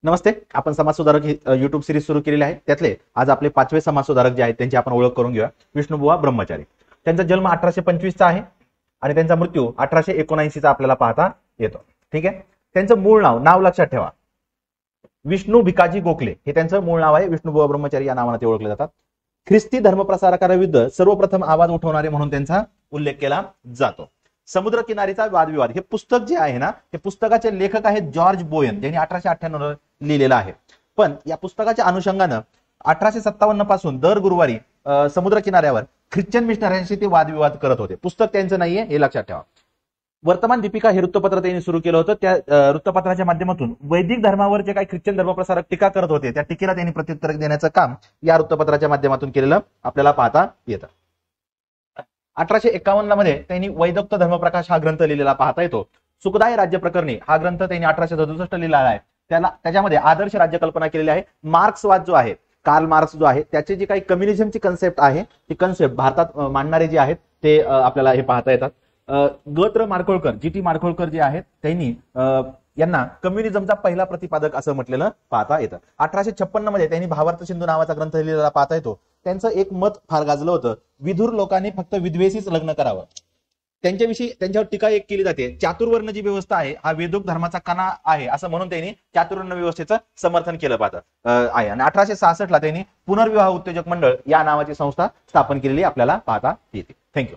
नमस्ते. आपण समाज सुधारक युट्यूब सिरीज सुरू केलेली आहे. त्यातले आज आपले 5वे समाज सुधारक जे आहेत त्यांची आपण ओळख करून घेऊया. विष्णुबुवा ब्रह्मचारी. त्यांचा जन्म 1825 चा आहे आणि त्यांचा मृत्यू 1879 चा आपल्याला पाहता येतो. ठीक आहे. त्यांचं मूळ नाव लक्षात ठेवा. विष्णू भिकाजी गोखले हे त्यांचं मूळ नाव आहे. विष्णुबुवा ब्रह्मचारी या नावाने ते ओळखले जातात. ख्रिस्ती धर्मप्रसारकांविरुद्ध सर्वप्रथम आवाज उठवणारे म्हणून त्यांचा उल्लेख केला जातो. समुद्र किनारीचा वादविवाद हे पुस्तक जे आहे ना, हे पुस्तकाचे लेखक आहेत जॉर्ज बोयन, ज्यांनी 1898 लिहिलेलं आहे. पण या पुस्तकाच्या अनुषंगानं 1857 पासून दर गुरुवारी समुद्र किनाऱ्यावर ख्रिश्चन मिशनऱ्यांशी ते वादविवाद करत होते. पुस्तक त्यांचं नाहीये हे लक्षात ठेवा. वर्तमान दीपिका हे वृत्तपत्र त्यांनी सुरू केलं होतं. त्या वृत्तपत्राच्या माध्यमातून वैदिक धर्मावर जे काही ख्रिश्चन धर्मप्रसारक टीका करत होते त्या टीकेला त्यांनी प्रत्युत्तर देण्याचं काम या वृत्तपत्राच्या माध्यमातून केलेलं आपल्याला पाहता येतं. 1851 मध्ये त्यांनी वैदोक्त धर्मप्रकाश हा ग्रंथ लिहिलेला पाहता येतो. सुखदाय राज्य प्रकरणी हा ग्रंथ त्यांनी 1867 लिहिलेला आहे. त्याच्यामध्ये आदर्श राज्य कल्पना केलेली आहे. मार्क्सवाद जो आहे, कार्ल मार्क्स जो आहे, त्याची जी काही कम्युनिझमची कन्सेप्ट आहे ती कन्सेप्ट भारतात मांडणारे जे आहेत ते आपल्याला हे पाहता येतात. ग.त्र. माडखोलकर, जी.टी. माडखोलकर जे आहेत त्यांनी यांना कम्युनिझमचा पहिला प्रतिपादक असं म्हटलेलं पाहता येतं. 1856 मध्ये त्यांनी भावार्थ सिंधू नावाचा ग्रंथ लिहिलेला पाहता येतो. त्यांचं एक मत फार गाजलं होतं. विधुर लोकांनी फक्त विधवेशीच लग्न करावं. त्यांच्यावर टीका एक केली जाते. चातुर्वर्ण जी व्यवस्था आहे हा वेदोक्त धर्माचा कणा आहे असं म्हणून त्यांनी चातुर्वर्ण व्यवस्थेचं समर्थन केलं पाहतं आहे. आणि 1866 ला त्यांनी पुनर्विवाह उत्तेजक मंडळ या नावाची संस्था स्थापन केलेली आपल्याला पाहता येते. थँक्यू.